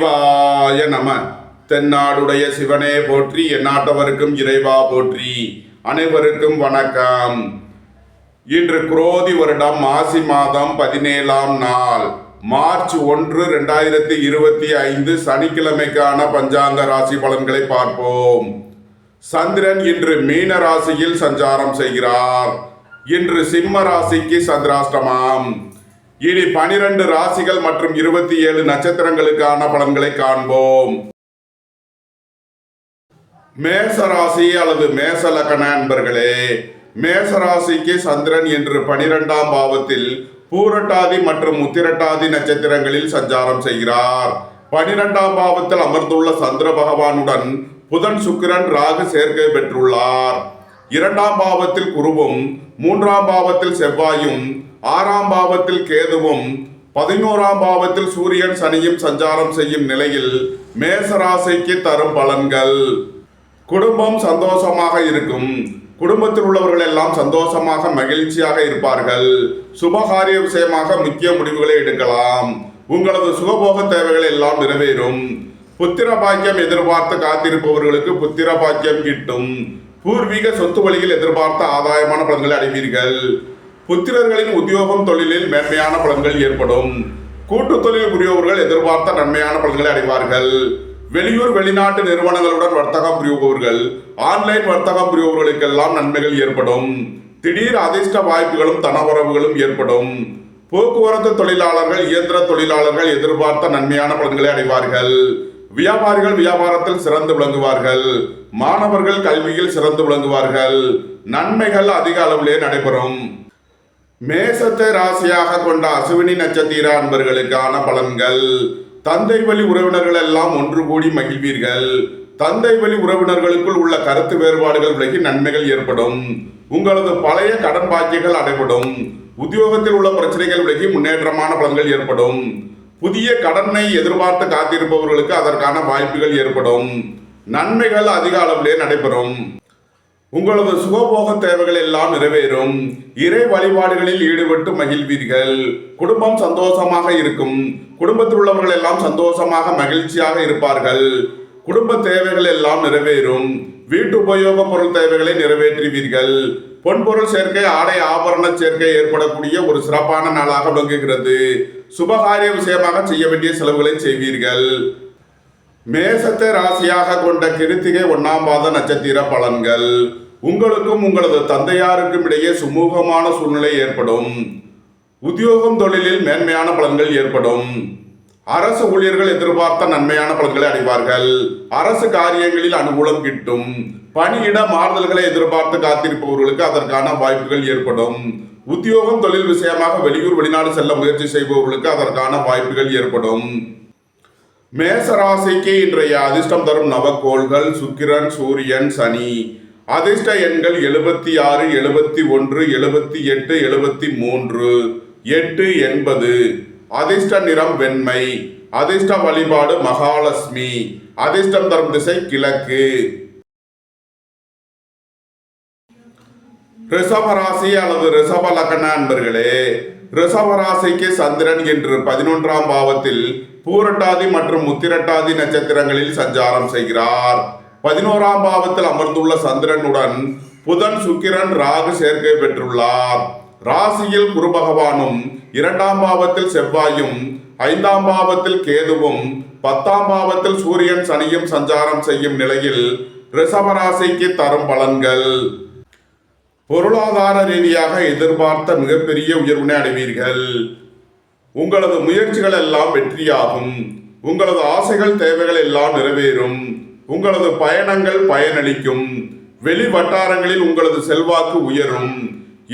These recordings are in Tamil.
சிவாய நம. தென்னாடுடைய சிவனே போற்றி, எந்நாட்டவருக்கும் இறைவா போற்றி. அனைவருக்கும் வணக்கம். இன்று குரோதி வருடம் மாசி மாதம் 17ஆம் நாள், மார்ச் 1, 2025 சனிக்கிழமைக்கான பஞ்சாங்க ராசி பலன்களை பார்ப்போம். சந்திரன் இன்று மீன ராசியில் சஞ்சாரம் செய்கிறார். இன்று சிம்ம ராசிக்கு சந்திராஷ்டமம். இனி 12 ராசிகள் மற்றும் 27 நட்சத்திரங்களுக்கான பலன்களை காண்போம். மேச ராசி அல்லது மேச லக்ன அன்பர்களே, மேச ராசிக்கு சந்திரன் இன்று 12ஆம் பாவத்தில் பூரட்டாதி மற்றும் உத்திரட்டாதி நட்சத்திரங்களில் சஞ்சாரம் செய்கிறார். 12ஆம் பாவத்தில் அமர்ந்துள்ள சந்திர பகவானுடன் புதன், சுக்கிரன், ராகு சேர்க்கை பெற்றுள்ளார். 2ஆம் பாவத்தில் குருவும், 3ஆம் பாவத்தில் செவ்வாயும், 6ஆம் பாவத்தில் கேதுவும், 11ஆம் பாவத்தில் சூரியன், சனியும் சஞ்சாரம் செய்யும் நிலையில் மேச ராசிக்கு தரும் பலன்கள். குடும்பம் சந்தோஷமாக இருக்கும். குடும்பத்தில் உள்ளவர்கள் எல்லாம் சந்தோஷமாக மகிழ்ச்சியாக இருப்பார்கள். சுபகாரிய விஷயமாக முக்கிய முடிவுகளை எடுக்கலாம். உங்களது சுகபோக தேவைகள் எல்லாம் நிறைவேறும். புத்திர பாக்கியம் எதிர்பார்த்து காத்திருப்பவர்களுக்கு புத்திர பாக்கியம் கிட்டும். பூர்வீக சொத்து வழியில் எதிர்பார்த்த ஆதாயமான பலன்களை அடைவீர்கள். புத்திரர்களின் உத்தியோகம், தொழிலில் மேன்மையான பலன்கள் ஏற்படும். கூட்டு தொழில் புரிபவர்கள் எதிர்பார்த்த நன்மையான பலன்களை அடைவார்கள். வெளியூர், வெளிநாட்டு நிறுவனங்களுடன் வர்த்தகம் புரிபவர்கள், ஆன்லைன் வர்த்தகம் புரிபவர்களுக்கெல்லாம் நன்மைகள் ஏற்படும். திடீர் அதிர்ஷ்ட வாய்ப்புகளும் தனவரவுகளும் ஏற்படும். போக்குவரத்து தொழிலாளர்கள், இயந்திர தொழிலாளர்கள் எதிர்பார்த்த நன்மையான பலன்களை அடைவார்கள். வியாபாரிகள் வியாபாரத்தில் சிறந்து விளங்குவார்கள். மாணவர்கள் கல்வியில் சிறந்து விளங்குவார்கள். நன்மைகள் அதிக அளவிலே நடைபெறும். மேசத்தை ராசியாக கொண்ட அசுவினி நட்சத்திர அன்பர்களுக்கான பலன்கள். தந்தை வழி உறவினர்கள் எல்லாம் ஒன்று கூடி மகிழ்வீர்கள். தந்தை வழி உறவினர்களுக்குள் உள்ள கருத்து வேறுபாடுகள் விலகி நன்மைகள் ஏற்படும். உங்களது பழைய கடன் பாக்கியங்கள் அடைபடும். உத்தியோகத்தில் உள்ள பிரச்சனைகள் விலகி முன்னேற்றமான பலன்கள் ஏற்படும். புதிய கடனை எதிர்பார்த்து காத்திருப்பவர்களுக்கு அதற்கான வாய்ப்புகள் ஏற்படும். நன்மைகள் அதிக அளவிலே நடைபெறும். உங்களது சுகபோக தேவைகள் எல்லாம் நிறைவேறும். இறை வழிபாடுகளில் ஈடுபட்டு மகிழ்வீர்கள். குடும்பம் சந்தோஷமாக இருக்கும். குடும்பத்தில் உள்ளவர்கள் எல்லாம் சந்தோஷமாக மகிழ்ச்சியாக இருப்பார்கள். குடும்ப தேவைகள் எல்லாம் நிறைவேறும். வீட்டு உபயோக பொருள் தேவைகளை நிறைவேற்றுவீர்கள். பொன்பொருள் சேர்க்கை, ஆடை ஆபரண சேர்க்கை ஏற்படக்கூடிய ஒரு சிறப்பான நாளாக விளங்குகிறது. சுபகாரிய விஷயமாக செய்ய வேண்டிய செலவுகளை செய்வீர்கள். மேசத்தை ராசியாக கொண்ட கிருத்திகை 1ஆம் பாத நட்சத்திர பலன்கள். உங்களுக்கும் உங்களது தந்தையாருக்கும் இடையே சுமூகமான சூழ்நிலை ஏற்படும். உத்தியோகம், தொழிலில் மேன்மையான பலன்கள் ஏற்படும். அரசு ஊழியர்கள் எதிர்பார்த்த நன்மையான பலன்களை அடைவார்கள். அரசு காரியங்களில் அனுகூலம் கிட்டும். பணியிட மாறுதல்களை எதிர்பார்த்து காத்திருப்பவர்களுக்கு அதற்கான வாய்ப்புகள் ஏற்படும். உத்தியோகம், தொழில் விஷயமாக வெளியூர், வெளிநாடு செல்ல முயற்சி செய்பவர்களுக்கு அதற்கான வாய்ப்புகள் ஏற்படும். மேச ராசிக்கு இன்றைய அதிர்ஷ்டம் தரும் நவக்கோள்கள் சுக்கிரன், சூரியன், சனி. அதிர்ஷ்ட எண்கள் 76, 71, 78, 73, 8, 80. அதிர்ஷ்ட நிறம் வெண்மை. அதிர்ஷ்ட வழிபாடு மகாலட்சுமி. அதிர்ஷ்டம் தரும் திசை கிழக்கு. ரிஷபராசி அல்லது ரிஷப லக்ன அன்பர்களே, ரிஷபராசிக்கு சந்திரன் இன்று 11ஆம் பாவத்தில் பூரட்டாதி மற்றும் உத்திரட்டாதி நட்சத்திரங்களில் சஞ்சாரம் செய்கிறார். 11ஆம் பாவத்தில் அமர்ந்துள்ள சந்திரனுடன் புதன், சுக்கிரன், ராகு சேர்க்கை பெற்றுள்ளார். ராசியில் குரு பகவானும், 2ஆம் பாவத்தில் செவ்வாயும், 5ஆம் பாவத்தில் கேதுவும், 10ஆம் பாவத்தில் சூரியன், சனியும் சஞ்சாரம் செய்யும் நிலையில் ரிஷபராசிக்கு தரும் பலன்கள். பொருளாதார ரீதியாக எதிர்பார்த்த மிகப்பெரிய உயர்வினை அடைவீர்கள். உங்களது முயற்சிகள் எல்லாம் வெற்றியாகும். உங்களது ஆசைகள், தேவைகள் எல்லாம் நிறைவேறும். உங்களது பயணங்கள் பயனளிக்கும். வெளி வட்டாரங்களில் உங்களது செல்வாக்கு உயரும்.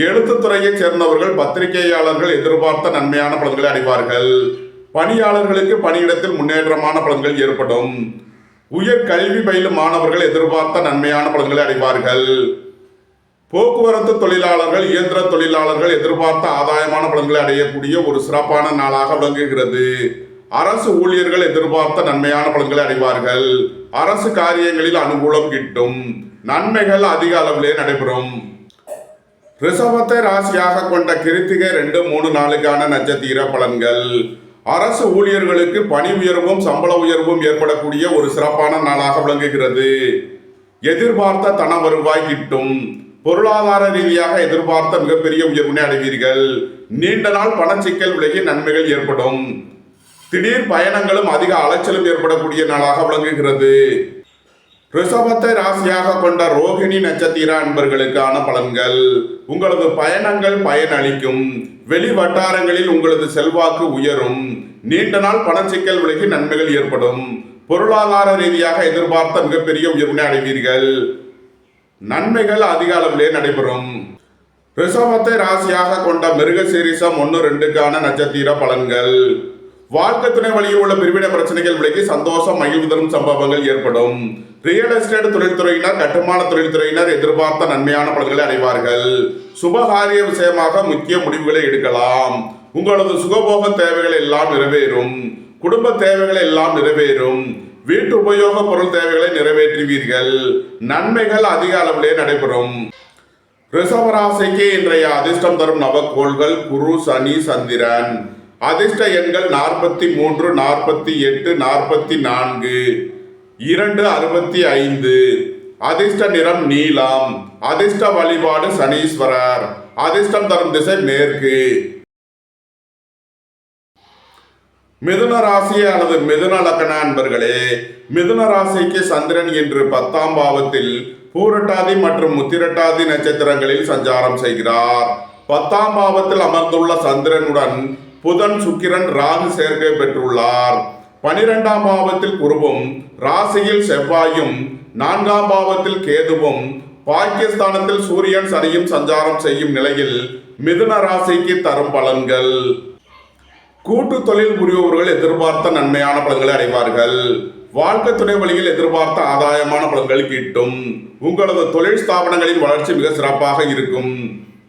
எழுத்துத்துறையைச் சேர்ந்தவர்கள், பத்திரிகையாளர்கள் எதிர்பார்த்த நன்மையான பலன்களை அடைவார்கள். பணியாளர்களுக்கு பணியிடத்தில் முன்னேற்றமான பலன்கள் ஏற்படும். உயர் கல்வி பயிலும் மாணவர்கள் எதிர்பார்த்த நன்மையான பலன்களை அடைவார்கள். போக்குவரத்து தொழிலாளர்கள், இயந்திர தொழிலாளர்கள் எதிர்பார்த்த ஆதாயமான பலன்களை அடையக்கூடிய ஒரு சிறப்பான நாளாக விளங்குகிறது. அரசு ஊழியர்கள் எதிர்பார்த்த நன்மையான பலன்களை அடைவார்கள். அரசு காரியங்களில் அனுகூலம் கிட்டும். நன்மைகள் அதிக அளவிலே நடைபெறும். ரிஷபத்தை ராசியாக கொண்ட கிருத்திகை 2, 3 நாளுக்கான நட்சத்திர பலன்கள். அரசு ஊழியர்களுக்கு பணி உயர்வும் சம்பள உயர்வும் ஏற்படக்கூடிய ஒரு சிறப்பான நாளாக விளங்குகிறது. எதிர்பார்த்த தன வருவாய் கிட்டும். பொருளாதார ரீதியாக எதிர்பார்த்த மிகப்பெரிய உயர்வினை அடைவீர்கள். நீண்ட நாள் பணச்சிக்கல் விலகி நன்மைகள் ஏற்படும். திடீர் பயணங்களும் அதிக அலைச்சலும் ஏற்படக்கூடிய நாளாக விளங்குகிறது. ரிஷபத்தை ராசியாக கொண்ட ரோகிணி நட்சத்திர அன்பர்களுக்கான பலன்கள். உங்களது பயணங்கள் பயனளிக்கும். வெளி வட்டாரங்களில் உங்களது செல்வாக்கு உயரும். நீண்ட நாள் பணச்சிக்கல் விலகி நன்மைகள் ஏற்படும். பொருளாதார ரீதியாக எதிர்பார்த்த மிகப்பெரிய உயர்வினை அடைவீர்கள். நன்மைகள் அதிக அளவிலே நடைபெறும். ரிஷபத்தை ராசியாக கொண்ட மிருகசீரிஷம் 1-2க்கான நட்சத்திர பலன்கள். வாழ்க்கை துணை வழியில் உள்ள பிரிவினை பிரச்சனைகள் விலகி சந்தோஷம் மகிழ்வு தரும் சம்பவங்கள் ஏற்படும். ரியல் எஸ்டேட் தொழில்துறையினர், கட்டுமான தொழில்துறையினர் எதிர்பார்த்த நன்மையான பலன்களை அடைவார்கள். சுபகாரிய விஷயமாக முக்கிய முடிவுகளை எடுக்கலாம். உங்களது சுகபோக தேவைகள் எல்லாம் நிறைவேறும். குடும்ப தேவைகள் எல்லாம் நிறைவேறும். வீட்டு உபயோக பொருள் தேவைகளை நிறைவேற்றுவீர்கள். நன்மைகள் அதிக அளவிலே நடைபெறும். ரிஷபராசிக்கு இன்றைய அதிர்ஷ்டம் தரும் நவக்கோள்கள் குரு, சனி, சந்திரன். அதிர்ஷ்ட எண்கள் 43, 48, 44, 265. அதிர்ஷ்ட நிறம் நீலம். அதிர்ஷ்ட வழிபாடு சனீஸ்வரர். அதிர்ஷ்டம் தரும் திசை மேற்கு. மிதுன ராசி அல்லது மிதுன லக்ன அன்பர்களே, மிதுன ராசிக்கு சந்திரன் இன்று 10ஆம் பாவத்தில் பூரட்டாதி மற்றும் உத்திரட்டாதி நட்சத்திரங்களில் சஞ்சாரம் செய்கிறார். 10ஆம் பாவத்தில் அமர்ந்துள்ள சந்திரனுடன் புதன், சுக்கிரன், ராகு சேர்க்கை பெற்றுள்ளார். 12ஆம் பாவத்தில் குருவும், ராசியில் செவ்வாயும், 4ஆம் பாவத்தில் கேதுவும், பாக்கியஸ்தானத்தில் சூரியன், சனியும் சஞ்சாரம் செய்யும் நிலையில் மிதுன ராசிக்கு தரும் பலன்கள். கூட்டு தொழில் புரிபவர்கள் எதிர்பார்த்த நன்மையான பலன்களை அடைவார்கள். வாழ்க்கை துணை வழியில் எதிர்பார்த்த ஆதாயமான பலன்கள் கிட்டும். உங்களது தொழில் ஸ்தாபனங்களின் வளர்ச்சி மிக சிறப்பாக இருக்கும்.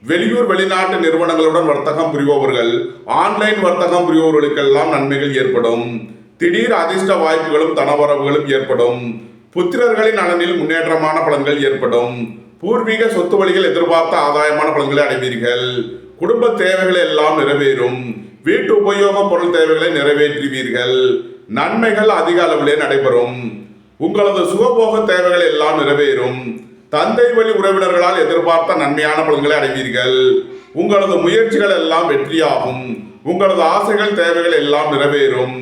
வெளியூர் வெளிநாட்டு நிறுவனங்களுடன் வர்த்தகம் புரிபவர்கள், ஆன்லைன் வர்த்தகம் புரிபவர்களுக்கெல்லாம் நன்மைகள் ஏற்படும். திடீர் அதிர்ஷ்ட வாய்ப்புகளும் தனவரவுகளும் ஏற்படும். புத்திரர்களின் நலனில் முன்னேற்றமான பலன்கள் ஏற்படும். பூர்வீக சொத்து வழியில் எதிர்பார்த்த ஆதாயமான பலன்களை அடைவீர்கள். குடும்ப தேவைகள் எல்லாம் நிறைவேறும். வீட்டு உபயோக பொருள் தேவைகளை நிறைவேற்றுவீர்கள். நன்மைகள் அதிக அளவிலே நடைபெறும். உங்களது சுகபோக தேவைகள் எல்லாம் நிறைவேறும். தந்தை வழி உறவினர்களால் எதிர்பார்த்த நன்மையான பலன்களை அடைவீர்கள். உங்களது முயற்சிகள் எல்லாம் வெற்றியாகும். உங்களது ஆசைகள் தேவைகள் எல்லாம் நிறைவேறும்.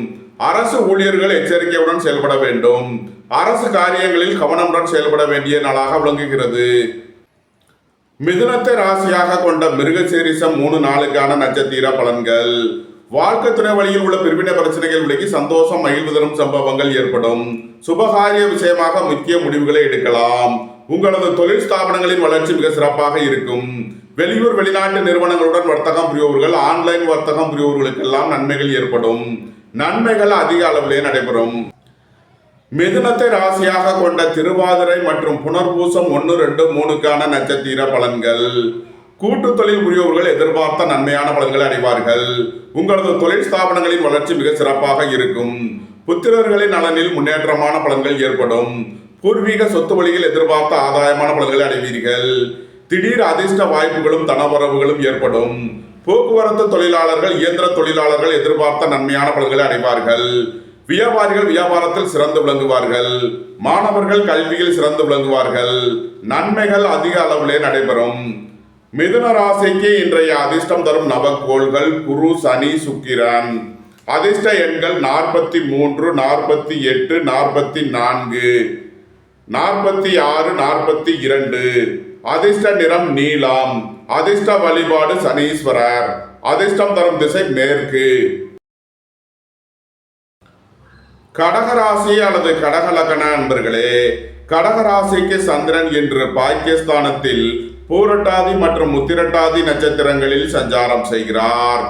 அரசு ஊழியர்கள் எச்சரிக்கையுடன் செயல்பட வேண்டும். அரசு காரியங்களில் கவனமுடன் செயல்பட வேண்டிய நாளாக விளங்குகிறது. மிதுனத்தை ராசியாக கொண்ட மிருகசீரிஷம் 3-4க்கான நட்சத்திர பலன்கள். வாழ்க்கை துணை வழியில் உள்ள பிரிவினை பிரச்சனைகள் விலகி சந்தோஷம் மகிழ்வு தரும் சம்பவங்கள் ஏற்படும். சுபகாரிய விஷயமாக முக்கிய முடிவுகளை எடுக்கலாம். உங்களது தொழில் ஸ்தாபனங்களின் வளர்ச்சி மிக சிறப்பாக இருக்கும். வெளியூர் வெளிநாட்டு நிறுவனங்களுடன் வர்த்தகம் புரிபவர்கள், ஆன்லைன் வர்த்தகம் புரிபவர்களுக்கெல்லாம் நன்மைகள் ஏற்படும். நன்மைகள் அதிக அளவிலே நடைபெறும். மிதுனத்தை ராசியாக கொண்ட திருவாதிரை மற்றும் புனர்பூசம் 1-2-3க்கான நட்சத்திர பலன்கள். கூட்டு தொழில் புரிபவர்கள் எதிர்பார்த்த நன்மையான பலன்களை அடைவார்கள். உங்களது தொழில் ஸ்தாபனங்களின் வளர்ச்சி மிக சிறப்பாக இருக்கும். புத்திரர்களின் நலனில் முன்னேற்றமான பலன்கள் ஏற்படும். பூர்வீக சொத்து வழியில் எதிர்பார்த்த ஆதாயமான பலன்களை அடைவீர்கள். திடீர் அதிர்ஷ்ட வாய்ப்புகளும் தனவரவுகளும் ஏற்படும். போக்குவரத்து தொழிலாளர்கள், இயந்திர தொழிலாளர்கள் எதிர்பார்த்த நன்மையான பலன்களை அடைவார்கள். வியாபாரிகள் வியாபாரத்தில் சிறந்து விளங்குவார்கள். மாணவர்கள் கல்வியில் சிறந்து விளங்குவார்கள். நன்மைகள் அதிக அளவிலே நடைபெறும். மிதுன ராசிக்கு இன்றைய அதிர்ஷ்டம் தரும் நவக்கோள்கள் குரு, சனி, சுக்கிரன். அதிர்ஷ்ட எண்கள் 43, 48, 44, 46, 42. அதிர்ஷ்ட நிறம் நீலம். அதிர்ஷ்ட வழிபாடு சனீஸ்வரர். அதிர்ஷ்டம் தரும் திசை மேற்கு. கடகராசி அல்லது கடகலக்கண அன்பர்களே, கடகராசிக்கு சந்திரன் இன்று பாக்கியஸ்தானத்தில் பூரட்டாதி மற்றும் உத்திரட்டாதி நட்சத்திரங்களில் சஞ்சாரம் செய்கிறார்.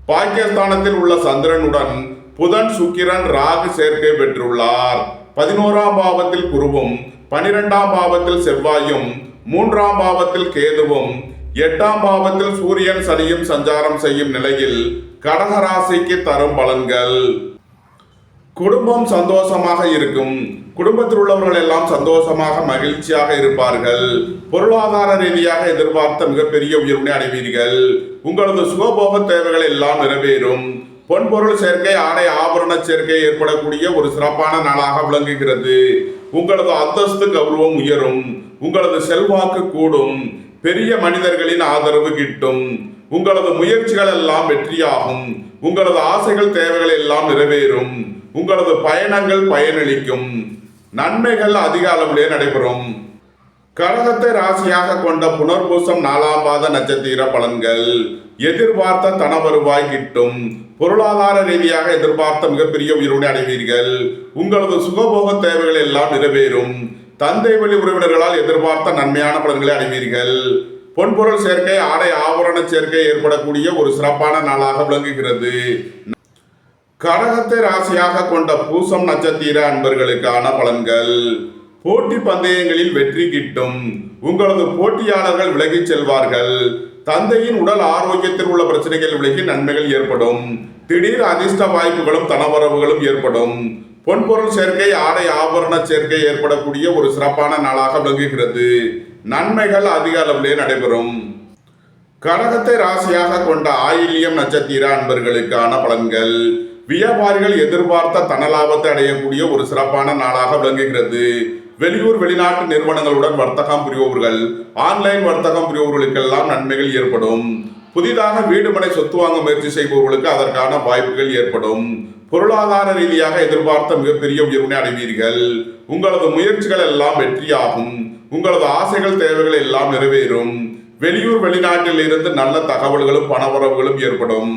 பாக்கியஸ்தானத்தில் உள்ள சந்திரனுடன் புதன், சுக்கிரன், ராகு சேர்க்கை பெற்றுள்ளார். 11ஆம் பாவத்தில் குருவும், 12ஆம் பாவத்தில் செவ்வாயும், 3ஆம் பாவத்தில் கேதுவும், 8ஆம் பாவத்தில் சூரியன், சனியும் சஞ்சாரம் செய்யும் நிலையில் கடகராசிக்கு தரும் பலன்கள். குடும்பம் சந்தோஷமாக இருக்கும். குடும்பத்தில் உள்ளவர்கள் எல்லாம் சந்தோஷமாக மகிழ்ச்சியாக இருப்பார்கள். பொருளாதார ரீதியாக எதிர்பார்த்த மிகப்பெரிய உயர்வினை அடைவீர்கள். உங்களது சுகபோக தேவைகள் எல்லாம் நிறைவேறும். பொன்பொருள் சேர்க்கை, ஆடை ஆபரண சேர்க்கை ஏற்படக்கூடிய ஒரு சிறப்பான நாளாக விளங்குகிறது. உங்களது அந்தஸ்து கௌரவம் உயரும். உங்களது செல்வாக்கு கூடும். பெரிய மனிதர்களின் ஆதரவு கிட்டும். உங்களது முயற்சிகள் எல்லாம் வெற்றியாகும். உங்களது ஆசைகள் தேவைகள் எல்லாம் நிறைவேறும். உங்களது பயணங்கள் பயனளிக்கும். நன்மைகள் அதிக அளவிலே நடைபெறும். கடகத்தை ராசியாக கொண்ட புனர்பூசம் 4ஆம் பாத நட்சத்திர பலன்கள். எதிர்பார்த்த தன வருவாய் கிட்டும். பொருளாதார ரீதியாக எதிர்பார்த்த மிகப்பெரிய உயர்வினை அடைவீர்கள். உங்களது சுகபோக தேவைகள் எல்லாம் நிறைவேறும். தந்தை வழி உறவினர்களால் எதிர்பார்த்த நன்மையான பலன்களை அடைவீர்கள். பொன்பொருள் சேர்க்கை, ஆடை ஆபரண சேர்க்கை ஏற்படக்கூடிய ஒரு சிறப்பான நாளாக விளங்குகிறது. கடகத்தை ராசியாக கொண்ட பூசம் நட்சத்திர அன்பர்களுக்கான பலன்கள். போட்டி பந்தயங்களில் வெற்றி கிட்டும். உங்களது போட்டியாளர்கள் விலகிச் செல்வார்கள். தந்தையின் உடல் ஆரோக்கியத்தில் உள்ள பிரச்சனைகள் விலகி நன்மைகள் ஏற்படும். திடீர் அதிர்ஷ்ட வாய்ப்புகளும் தனவரவுகளும் ஏற்படும். பொன்பொருள் சேர்க்கை, ஆடை ஆபரண சேர்க்கை ஏற்படக்கூடிய ஒரு சிறப்பான நாளாக விளங்குகிறது. நன்மைகள் அதிக அளவிலே நடைபெறும். கடகத்தை ராசியாக கொண்ட ஆயில்யம் நட்சத்திர அன்பர்களுக்கான பலன்கள். வியாபாரிகள் எதிர்பார்த்த தனலாபத்தை அடையக்கூடிய ஒரு சிறப்பான நாளாக விளங்குகிறது. வெளியூர் வெளிநாட்டு நிறுவனங்களுடன் வர்த்தகம் புரிபவர்கள், ஆன்லைன் வர்த்தகம் புரிபவர்களுக்கெல்லாம் நன்மைகள் ஏற்படும். புதிதாக வீடு மனை சொத்து வாங்க முயற்சி செய்பவர்களுக்கு அதற்கான வாய்ப்புகள் ஏற்படும். பொருளாதார ரீதியாக எதிர்பார்த்த மிகப்பெரிய உயர்வினை அடைவீர்கள். உங்களது முயற்சிகள் எல்லாம் வெற்றியாகும். உங்களது ஆசைகள் தேவைகள் எல்லாம் நிறைவேறும். வெளியூர் வெளிநாட்டில் இருந்து நல்ல தகவல்களும் பணவரவுகளும் ஏற்படும்.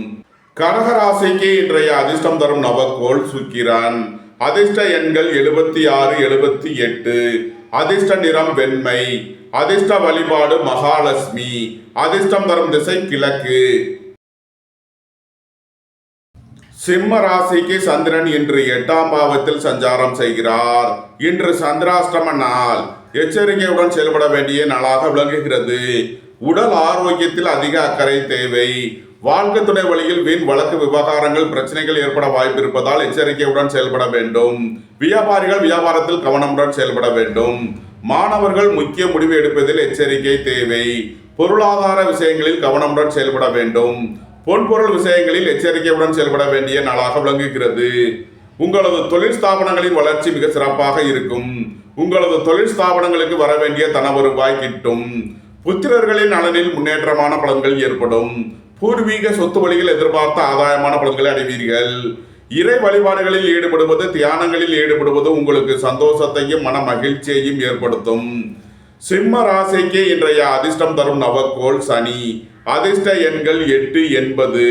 கடகராசிக்கு இன்றைய அதிர்ஷ்டம் தரும் நவக்கோள் சுக்கிரன். அதிர்ஷ்ட எண்கள் 76, 78. அதிர்ஷ்ட நிறம் வெண்மை. அதிர்ஷ்ட வழிபாடு மகாலட்சுமி. அதிர்ஷ்டம் தரும் திசை கிழக்கு. சிம்ம ராசிக்கு சந்திரன் இன்று 8ஆம் பாவத்தில் சஞ்சாரம் செய்கிறார். இன்று சந்திராஷ்டம நாள். எச்சரிக்கையுடன் செயல்பட வேண்டிய நாளாக விளங்குகிறது. உடல் ஆரோக்கியத்தில் அதிக அக்கறை தேவை. வாழ்க்கை துணை வழியில் வீண் வழக்கு விவகாரங்கள் பிரச்சனைகள் ஏற்பட வாய்ப்பு இருப்பதால் எச்சரிக்கையுடன் செயல்பட வேண்டும். வியாபாரிகள் வியாபாரத்தில் கவனமுடன் செயல்பட வேண்டும். மாணவர்கள் முக்கிய முடிவு எடுப்பதில் எச்சரிக்கை தேவை. பொருளாதார விஷயங்களில் கவனமுடன் செயல்பட வேண்டும். பொன்பொருள் விஷயங்களில் எச்சரிக்கையுடன் செயல்பட வேண்டிய நாளாக விளங்குகிறது. உங்களது தொழில் ஸ்தாபனங்களின் வளர்ச்சி மிக சிறப்பாக இருக்கும். உங்களது தொழில் ஸ்தாபனங்களுக்கு வர வேண்டிய தன வருவாய் கிட்டும். புத்திரர்களின் நலனில் முன்னேற்றமான பலன்கள் ஏற்படும். பூர்வீக சொத்து வழியில் எதிர்பார்த்த ஆதாயமான பலன்களை அடைவீர்கள். இறை வழிபாடுகளில் ஈடுபடுவது, தியானங்களில் ஈடுபடுவது உங்களுக்கு சந்தோஷத்தையும் மன மகிழ்ச்சியையும் ஏற்படுத்தும். சிம்ம ராசிக்கு இன்றைய அதிர்ஷ்டம் தரும் நவக்கோள் சனி. அதிர்ஷ்ட எண்கள் 8, 80.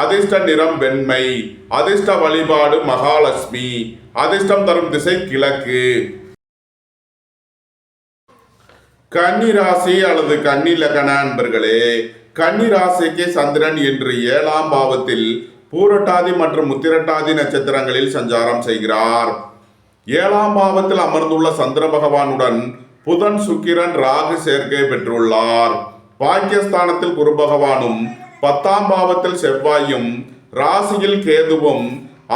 அதிர்ஷ்ட நிறம் வெண்மை. அதிர்ஷ்ட வழிபாடு மகாலட்சுமி. அதிர்ஷ்டம் தரும் திசை கிழக்கு. கன்னி ராசி அல்லது கன்னி லக்ன அன்பர்களே, கன்னி ராசிக்கு சந்திரன் இன்று 7ஆம் பாவத்தில் பூரட்டாதி மற்றும் உத்திரட்டாதி நட்சத்திரங்களில் சஞ்சாரம் செய்கிறார். 7ஆம் பாவத்தில் அமர்ந்துள்ள சந்திர பகவானுடன் புதன், சுக்கிரன், ராகு சேர்க்கை பெற்றுள்ளார். பாக்கியஸ்தானத்தில் குரு பகவானும், 10ஆம் பாவத்தில் செவ்வாயும், ராசியில் கேதுவும்,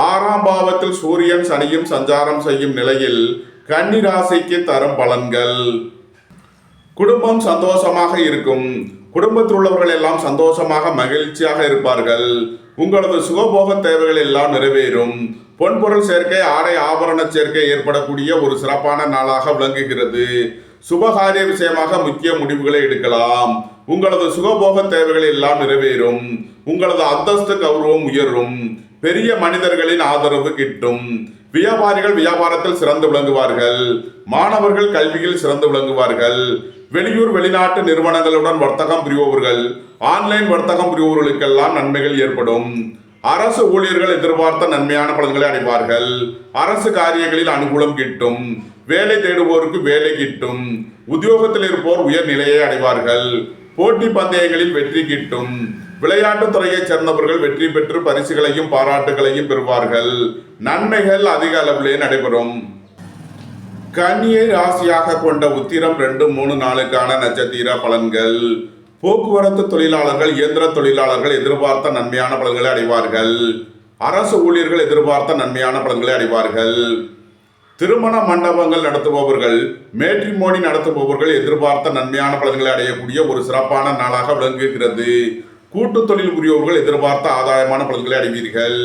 6ஆம் பாவத்தில் சூரியன், சனியும் சஞ்சாரம் செய்யும் நிலையில் கன்னி ராசிக்கு தரும் பலன்கள். குடும்பம் சந்தோஷமாக இருக்கும். குடும்பத்தில் உள்ளவர்கள் எல்லாம் சந்தோஷமாக மகிழ்ச்சியாக இருப்பார்கள். உங்களது சுகபோக தேவைகள் எல்லாம் நிறைவேறும். பொன்பொருள் சேர்க்கை, ஆடை ஆபரண சேர்க்கை ஏற்படக்கூடிய ஒரு சிறப்பான நாளாக விளங்குகிறது. சுபகாரிய விஷயமாக முக்கிய முடிவுகளை எடுக்கலாம். உங்களது சுகபோக தேவைகள் எல்லாம் நிறைவேறும். உங்களது அந்தஸ்து கௌரவம் உயரும். பெரிய மனிதர்களின் ஆதரவு கிட்டும். வியாபாரிகள் வியாபாரத்தில் சிறந்து விளங்குவார்கள். மாணவர்கள் கல்வியில் சிறந்து விளங்குவார்கள். வெளியூர் வெளிநாட்டு நிறுவனங்களுடன் வர்த்தகம் புரிபவர்கள், ஆன்லைன் வர்த்தகம் புரிபவர்களுக்கெல்லாம் நன்மைகள் ஏற்படும். அரசு ஊழியர்கள் எதிர்பார்த்த நன்மையான பலன்களை அடைவார்கள். அரசு காரியங்களில் அனுகூலம் கிட்டும். வேலை தேடுவோருக்கு வேலை கிட்டும். உத்தியோகத்தில் இருப்போர் உயர் நிலையை அடைவார்கள். போட்டி பந்தயங்களில் வெற்றி கிட்டும். விளையாட்டுத் துறையைச் சேர்ந்தவர்கள் வெற்றி பெற்று பரிசுகளையும் பாராட்டுகளையும் பெறுவார்கள். நன்மைகள் அதிக அளவிலே நடைபெறும். கன்னியை ராசியாக கொண்ட உத்திரம் 2, 3, 4 நட்சத்திர பலன்கள். போக்குவரத்து தொழிலாளர்கள், இயந்திர தொழிலாளர்கள் எதிர்பார்த்த நன்மையான பலன்களை அடைவார்கள். அரசு ஊழியர்கள் எதிர்பார்த்த நன்மையான பலன்களை அடைவார்கள். திருமண மண்டபங்கள் நடத்துபவர்கள், மேட்ரிமோனி நடத்துபவர்கள் எதிர்பார்த்த நன்மையான பலன்களை அடையக்கூடிய ஒரு சிறப்பான நாளாக விளங்குகிறது. கூட்டு தொழில் புரியோர்கள் எதிர்பார்த்த ஆதாயமான பலன்களை அடைவீர்கள்.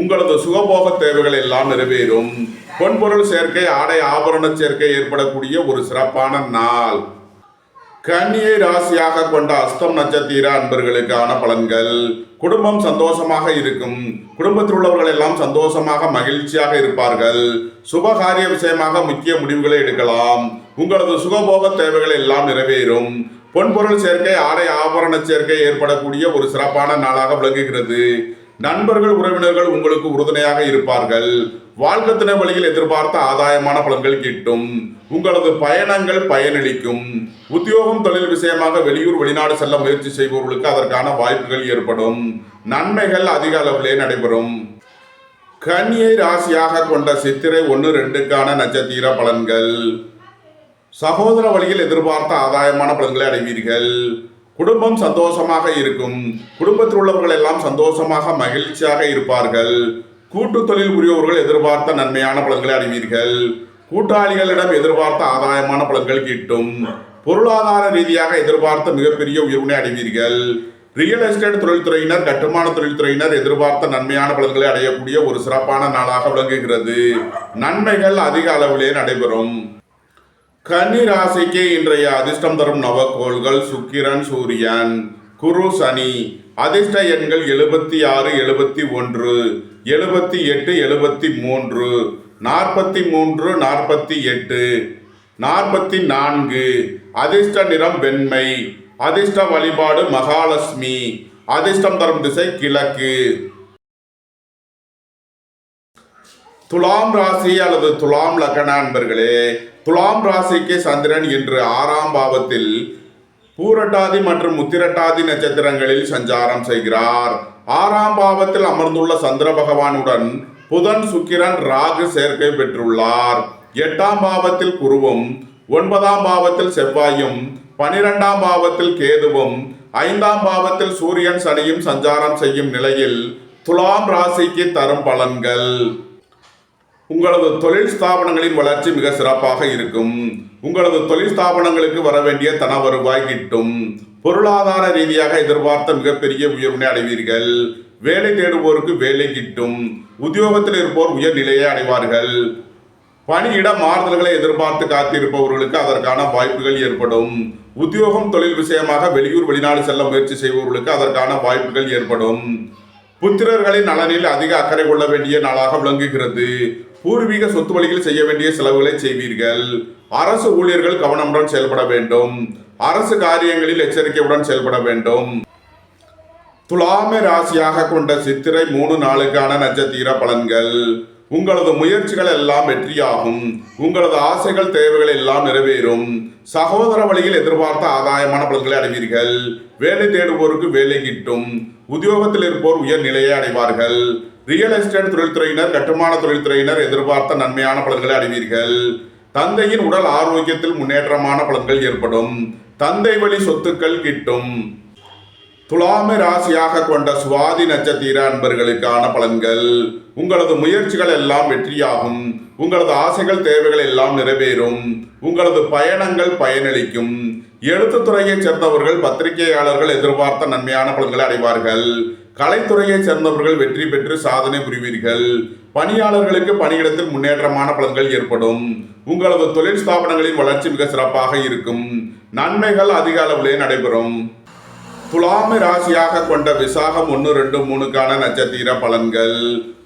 உங்களது சுகபோக தேவைகள் எல்லாம் நிறைவேறும். பொன்பொருள் சேர்க்கை, ஆடை ஆபரண சேர்க்கை ஏற்படக்கூடிய ஒரு சிறப்பான நாள். கன்னியை ராசியாக கொண்ட அஸ்தம் நட்சத்திர அன்பர்களுக்கான பலன்கள். குடும்பம் சந்தோஷமாக இருக்கும். குடும்பத்தில் உள்ளவர்கள் எல்லாம் சந்தோஷமாக மகிழ்ச்சியாக இருப்பார்கள். சுபகாரிய விஷயமாக முக்கிய முடிவுகளை எடுக்கலாம். உங்களது சுகபோக தேவைகள் எல்லாம் நிறைவேறும். பொன்பொருள் சேர்க்கை, ஆடை ஆபரண சேர்க்கை ஏற்படக்கூடிய ஒரு சிறப்பான நாளாக விளங்குகிறது. நண்பர்கள், உறவினர்கள் உங்களுக்கு உறுதுணையாக இருப்பார்கள். வாழ்க்கை துணை வழியில் எதிர்பார்த்த ஆதாயமான பலன்கள் கிட்டும். உங்களது பயணங்கள் பயனளிக்கும். உத்தியோகம், தொழில் விஷயமாக வெளியூர் வெளிநாடு செல்ல முயற்சி செய்பவர்களுக்கு அதற்கான வாய்ப்புகள் ஏற்படும். நன்மைகள் அதிக அளவிலே நடைபெறும். கன்னியை ராசியாக கொண்ட சித்திரை 1-2க்கான நட்சத்திர பலன்கள். சகோதர வழியில் எதிர்பார்த்த ஆதாயமான பலன்களை அடைவீர்கள். குடும்பம் சந்தோஷமாக இருக்கும். குடும்பத்தில் உள்ளவர்கள் எல்லாம் சந்தோஷமாக மகிழ்ச்சியாக இருப்பார்கள். கூட்டு தொழில் புரியோர்கள் எதிர்பார்த்த நன்மையான பலன்களை அடைவீர்கள். கூட்டாளிகளிடம் எதிர்பார்த்த ஆதாயமான பலன்கள் கிட்டும். பொருளாதார ரீதியாக எதிர்பார்த்த மிகப்பெரிய உயர்வினை அடைவீர்கள். ரியல் எஸ்டேட் தொழில்துறையினர், கட்டுமான தொழில்துறையினர் எதிர்பார்த்த நன்மையான பலன்களை அடையக்கூடிய ஒரு சிறப்பான நாளாக விளங்குகிறது. நன்மைகள் அதிக அளவிலே நடைபெறும். கன்னி ராசிக்கு இன்றைய அதிர்ஷ்டம் தரும் நவக்கோள்கள் சுக்கிரன், சூரியன், குரு, சனி. அதிர்ஷ்ட எண்கள் 76, 71, 78, 73, 43, 48, 44. அதிர்ஷ்ட நிறம் வெண்மை. அதிர்ஷ்ட வழிபாடு மகாலட்சுமி. அதிர்ஷ்டம் தரும் திசை கிழக்கு. துலாம் ராசி அல்லது துலாம் லக்ன அன்பர்களே, துலாம் ராசிக்கு சந்திரன் இன்று 6ஆம் பாவத்தில் பூரட்டாதி மற்றும் உத்திரட்டாதி நட்சத்திரங்களில் சஞ்சாரம் செய்கிறார். 6ஆம் பாவத்தில் அமர்ந்துள்ள சந்திர பகவானுடன் புதன், சுக்கிரன், ராகு சேர்க்கை பெற்றுள்ளார். 8ஆம் பாவத்தில் குருவும், 9ஆம் பாவத்தில் செவ்வாயும், 12ஆம் பாவத்தில் கேதுவும், 5ஆம் பாவத்தில் சூரியன், சனியும் சஞ்சாரம் செய்யும் நிலையில் துலாம் ராசிக்கு தரும் பலன்கள். உங்களது தொழில் ஸ்தாபனங்களின் வளர்ச்சி மிக சிறப்பாக இருக்கும். உங்களது தொழில் ஸ்தாபனங்களுக்கு வர வேண்டிய தன வருவாய் கிட்டும். பொருளாதார ரீதியாக எதிர்பார்த்த மிகப்பெரிய உயர்வினை அடைவீர்கள். வேலை தேடுவோருக்கு வேலை கிட்டும். உத்தியோகத்தில் இருப்போர் உயர் நிலையை அடைவார்கள். பணியிட மாறுதல்களை எதிர்பார்த்து காத்திருப்பவர்களுக்கு அதற்கான வாய்ப்புகள் ஏற்படும். உத்தியோகம், தொழில் விஷயமாக வெளியூர் வெளிநாடு செல்ல முயற்சி செய்பவர்களுக்கு அதற்கான வாய்ப்புகள் ஏற்படும். புத்திரர்களின் நலனில் அதிக அக்கறை கொள்ள வேண்டிய நாளாக விளங்குகிறது. பூர்வீக சொத்து வழியில் செய்ய வேண்டிய செலவுகளை செய்வீர்கள். அரசு ஊழியர்கள் கவனமுடன் செயல்பட வேண்டும். அரசு காரியங்களில் எச்சரிக்கையுடன் செயல்பட வேண்டும். துலாமை ராசியாக கொண்ட சித்திரை 3-4க்கான நட்சத்திர பலன்கள். உங்களது முயற்சிகள் எல்லாம் வெற்றியாகும். உங்களது ஆசைகள், தேவைகள் எல்லாம் நிறைவேறும். சகோதர வழியில் எதிர்பார்த்த ஆதாயமான பலன்களை அடைவீர்கள். வேலை தேடுவோருக்கு வேலை கிட்டும். உத்தியோகத்தில் இருப்போர் உயர் நிலையை அடைவார்கள். ரியல் எஸ்டேட் தொழில்துறையினர், கட்டுமான தொழில்துறையினர் எதிர்பார்த்த நன்மையான பலன்களை அடைவீர்கள். தந்தையின் உடல் ஆரோக்கியத்தில் முன்னேற்றமான பலன்கள் ஏற்படும். தந்தை வழி சொத்துக்கள் கிட்டும். துலாமை ராசியாக கொண்ட சுவாதி நட்சத்திர அன்பர்களுக்கான பலன்கள். உங்களது முயற்சிகள் எல்லாம் வெற்றியாகும். உங்களது ஆசைகள், தேவைகள் எல்லாம் நிறைவேறும். உங்களது பயணங்கள் பயனளிக்கும். எழுத்துத்துறையைச் சேர்ந்தவர்கள், பத்திரிகையாளர்கள் எதிர்பார்த்த நன்மையான பலன்களை அடைவார்கள். கலைத்துறையைச் சேர்ந்தவர்கள் வெற்றி பெற்று சாதனை புரிவீர்கள். பணியாளர்களுக்கு பணியிடத்தில் முன்னேற்றமான பலன்கள் ஏற்படும். உங்களது தொழில் ஸ்தாபனங்களின் வளர்ச்சி மிக சிறப்பாக இருக்கும். நன்மைகள் அதிக அளவிலே நடைபெறும். துலாமை ராசியாக கொண்ட விசாகம் 1-2-3க்கான நட்சத்திர பலன்கள்.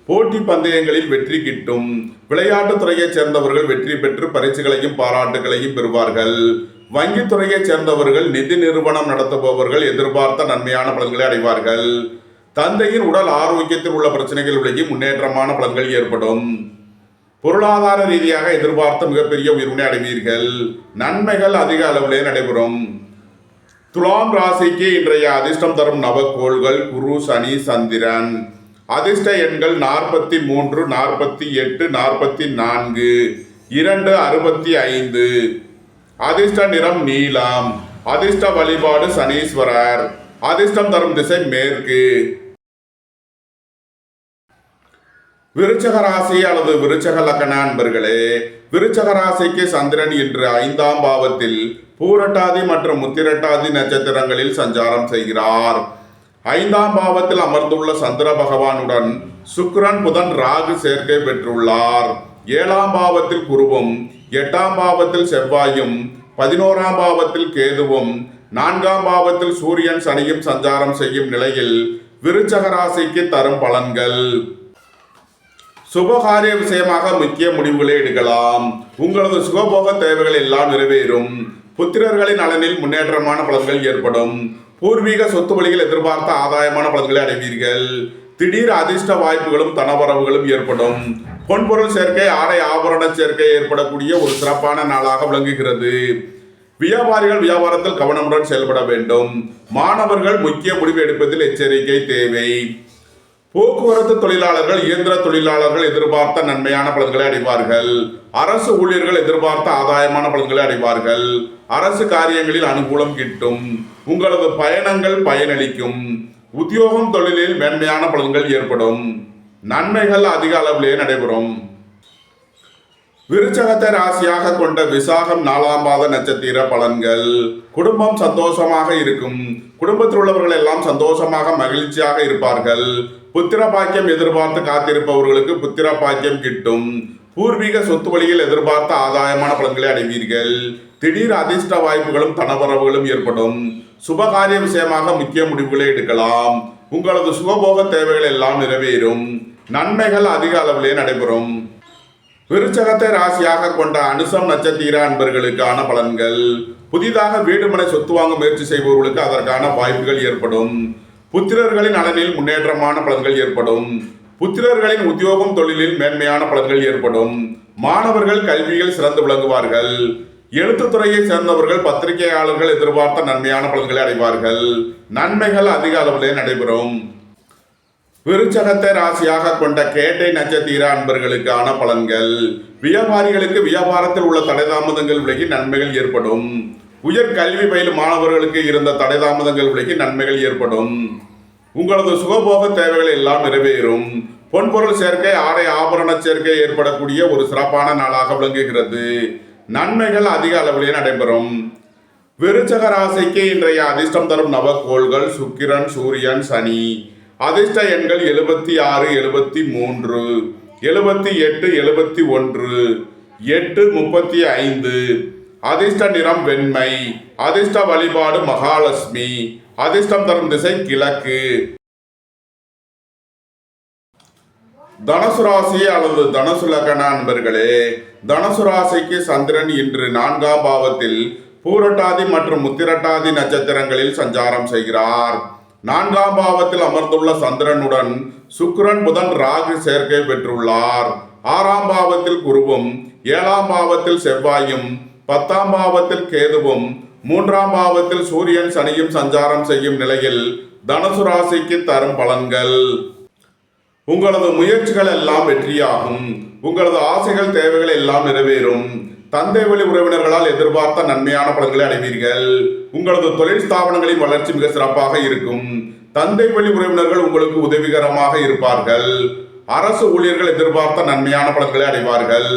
போட்டி பந்தயங்களில் வெற்றி கிட்டும். விளையாட்டுத் துறையைச் சேர்ந்தவர்கள் வெற்றி பெற்று பரிசுகளையும் பாராட்டுகளையும் பெறுவார்கள். வங்கித்துறையைச் சேர்ந்தவர்கள், நிதி நிறுவனம் நடத்துபவர்கள் எதிர்பார்த்த நன்மையான பலன்களை அடைவார்கள். தந்தையின் உடல் ஆரோக்கியத்தில் உள்ள பிரச்சனைகள் விலகி முன்னேற்றமான பலன்கள் ஏற்படும். பொருளாதார ரீதியாக எதிர்பார்த்த மிகப்பெரிய உயர்வினை அடைவீர்கள். நன்மைகள் அதிக அளவிலே நடைபெறும். துலாம் ராசிக்கு இன்றைய அதிர்ஷ்டம் தரும் நவக்கோள்கள் குரு, சனி, சந்திரன். அதிர்ஷ்ட எண்கள் 43, 48, 44, 2, 65. அதிர்ஷ்ட நிறம் நீலம். அதிர்ஷ்ட வழிபாடு சனீஸ்வரர். அதிர்ஷ்டம் தரும் திசை மேற்கு. விருச்சக ராசி அல்லது விருச்சக லக்ன அன்பர்களே, விருச்சக ராசிக்கு சந்திரன் இன்று 5ஆம் பாவத்தில் பூரட்டாதி மற்றும் உத்திரட்டாதி நட்சத்திரங்களில் சஞ்சாரம் செய்கிறார். ஐந்தாம் பாவத்தில் அமர்ந்துள்ள சந்திர பகவானுடன் சுக்கிரன் புதன் ராகு சேர்க்கை பெற்றுள்ளார். ஏழாம் பாவத்தில் குருவும், எட்டாம் பாவத்தில் செவ்வாயும், 11ஆம் பாவத்தில் கேதுவும், 4ஆம் பாவத்தில் சூரியன் சனியும் சஞ்சாரம் செய்யும் நிலையில் விருச்சக ராசிக்கு தரும் பலன்கள். சுபகாரிய விஷயமாக முக்கிய முடிவுகளை எடுக்கலாம். உங்களது சுகபோக தேவைகள் எல்லாம் நிறைவேறும். புத்திரர்களின் நலனில் முன்னேற்றமான பலன்கள் ஏற்படும். பூர்வீக சொத்து வழியில் எதிர்பார்த்த ஆதாயமான பலன்களை அடைவீர்கள். திடீர் அதிர்ஷ்ட வாய்ப்புகளும் தனவரவுகளும் ஏற்படும். பொன்பொருள் சேர்க்கை, ஆடை ஆபரண சேர்க்கை ஏற்படக்கூடிய ஒரு சிறப்பான நாளாக விளங்குகிறது. வியாபாரிகள் வியாபாரத்தில் கவனமுடன் செயல்பட வேண்டும். மாணவர்கள் முக்கிய முடிவு எடுப்பதில் எச்சரிக்கை தேவை. போக்குவரத்து தொழிலாளர்கள், இயந்திர தொழிலாளர்கள் எதிர்பார்த்த நன்மையான பலன்களை அடைவார்கள். அரசு ஊழியர்கள் எதிர்பார்த்த ஆதாயமான பலன்களை அடைவார்கள். அரசு காரியங்களில் அனுகூலம் கிட்டும். உங்களது பயணங்கள் பயனளிக்கும். உத்தியோகம் தொழிலில் மேன்மையான பலன்கள் ஏற்படும். நன்மைகள் அதிக அளவிலே நடைபெறும். விருச்சகத்தை ராசியாக கொண்ட விசாகம் 4ஆம் பாத நட்சத்திர பலன்கள். குடும்பம் சந்தோஷமாக இருக்கும். குடும்பத்தில் உள்ளவர்கள் எல்லாம் சந்தோஷமாக மகிழ்ச்சியாக இருப்பார்கள். புத்திர பாக்கியம் எதிர்பார்த்து காத்திருப்பவர்களுக்கு புத்திர பாக்கியம் கிட்டும். பூர்வீக சொத்து வழியில் எதிர்பார்த்த ஆதாயமான பலன்களை அடைவீர்கள். திடீர் அதிர்ஷ்ட வாய்ப்புகளும் தனவரவுகளும் ஏற்படும். சுபகாரிய விஷயமாக முக்கிய முடிவுகளை எடுக்கலாம். உங்களது சுகபோக தேவைகள் எல்லாம் நிறைவேறும். நன்மைகள் அதிக அளவிலே நடைபெறும். விருச்சகத்தை ராசியாக கொண்ட அனுசம் நட்சத்திர அன்பர்களுக்கான பலன்கள். புதிதாக வீடுமனை சொத்து வாங்க முயற்சி செய்பவர்களுக்கு அதற்கான வாய்ப்புகள் ஏற்படும். புத்திரர்களின் நலனில் முன்னேற்றமான பலன்கள் ஏற்படும். புத்திரர்களின் உத்தியோகம் தொழிலில் மேன்மையான பலன்கள் ஏற்படும். மாணவர்கள் கல்வியில் சிறந்து விளங்குவார்கள். எழுத்துத்துறையை சேர்ந்தவர்கள், பத்திரிகையாளர்கள் எதிர்பார்த்த நன்மையான பலன்களை அடைவார்கள். நன்மைகள் அதிக அளவிலே நடைபெறும். விருச்சகத்தை ராசியாக கொண்ட கேட்டை நட்சத்திர அன்பர்களுக்கான பலன்கள். வியாபாரிகளுக்கு வியாபாரத்தில் உள்ள தடைதாமதங்கள் விலகி நன்மைகள் ஏற்படும். உயர் கல்வி பயிலும் மாணவர்களுக்கு இருந்த தடைதாமதங்கள் விலகி நன்மைகள் ஏற்படும். உங்களது சுகபோக தேவைகள் எல்லாம் நிறைவேறும். பொன்பொருள் சேர்க்கை, ஆடை ஆபரண சேர்க்கை ஏற்படக்கூடிய ஒரு சிறப்பான நாளாக விளங்குகிறது. நன்மைகள் அதிக அளவிலே நடைபெறும். விருச்சக ராசிக்கு இன்றைய அதிர்ஷ்டம் தரும் நவகோள்கள் சுக்கிரன், சூரியன், சனி. அதிர்ஷ்ட எண்கள் 76, 73, 78, 71, 8, 35. அதிர்ஷ்ட நிறம் வெண்மை. அதிர்ஷ்ட வழிபாடு மகாலட்சுமி. அதிர்ஷ்டம் தரும் திசை கிழக்கு. தனுசு ராசி அல்லது தனுசு லக்ன அன்பர்களே, தனுசு ராசிக்கு சந்திரன் இன்று 4ஆம் பாவத்தில் பூரட்டாதி மற்றும் உத்திரட்டாதி நட்சத்திரங்களில் சஞ்சாரம் செய்கிறார். 4ஆம் பாவத்தில் அமர்ந்துள்ள சந்திரனுடன் சுக்கிரன் புதன் ராகு சேர்க்கை பெற்றுள்ளார். 6ஆம் பாவத்தில் குருவும், 7ஆம் பாவத்தில் செவ்வாயும், 10ஆம் பாவத்தில் கேதுவும், 3ஆம் பாவத்தில் சூரியன் சனியும் சஞ்சாரம் செய்யும் நிலையில் தனுசு ராசிக்கு தரும் பலன்கள். உங்களது முயற்சிகள் எல்லாம் வெற்றியாகும். உங்களது ஆசைகள் தேவைகள் எல்லாம் நிறைவேறும். தந்தை வழி உறவினர்களால் எதிர்பார்த்த நன்மையான பலன்களை அடைவீர்கள். உங்களது தொழில் ஸ்தாபனங்களின் வளர்ச்சி மிக சிறப்பாக இருக்கும். தந்தை வழி உறவினர்கள் உங்களுக்கு உதவிகரமாக இருப்பார்கள். அரசு ஊழியர்கள் எதிர்பார்த்த நன்மையான பலன்களை அடைவார்கள்.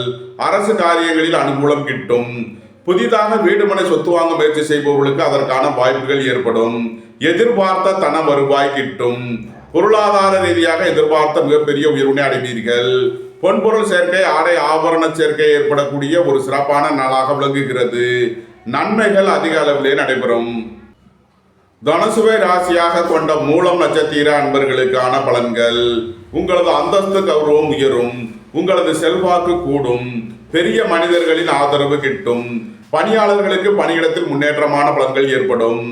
அரசு காரியங்களில் அனுகூலம் கிட்டும். புதிதாக வீடுமனை சொத்து வாங்க முயற்சி செய்பவர்களுக்கு அதற்கான வாய்ப்புகள் ஏற்படும். எதிர்பார்த்த தன வருவாய் கிட்டும். பொருளாதார ரீதியாக எதிர்பார்த்த மிகப்பெரிய உயர்வினை அடைவீர்கள். பொன்பொருள் சேர்க்கை, ஆடை ஆபரண சேர்க்கை ஏற்படக்கூடிய ஒரு சிறப்பான நாளாக விளங்குகிறது. நன்மைகள் அதிக அளவிலே நடைபெறும். தனுசுவை ராசியாக கொண்ட மூலம் நட்சத்திர அன்பர்களுக்கான பலன்கள். உங்களது அந்தஸ்து கௌரவம் உயரும். உங்களது செல்வாக்கு கூடும். பெரிய மனிதர்களின் ஆதரவு கிட்டும். பணியாளர்களுக்கு பணியிடத்தில் முன்னேற்றமான பலன்கள் ஏற்படும்.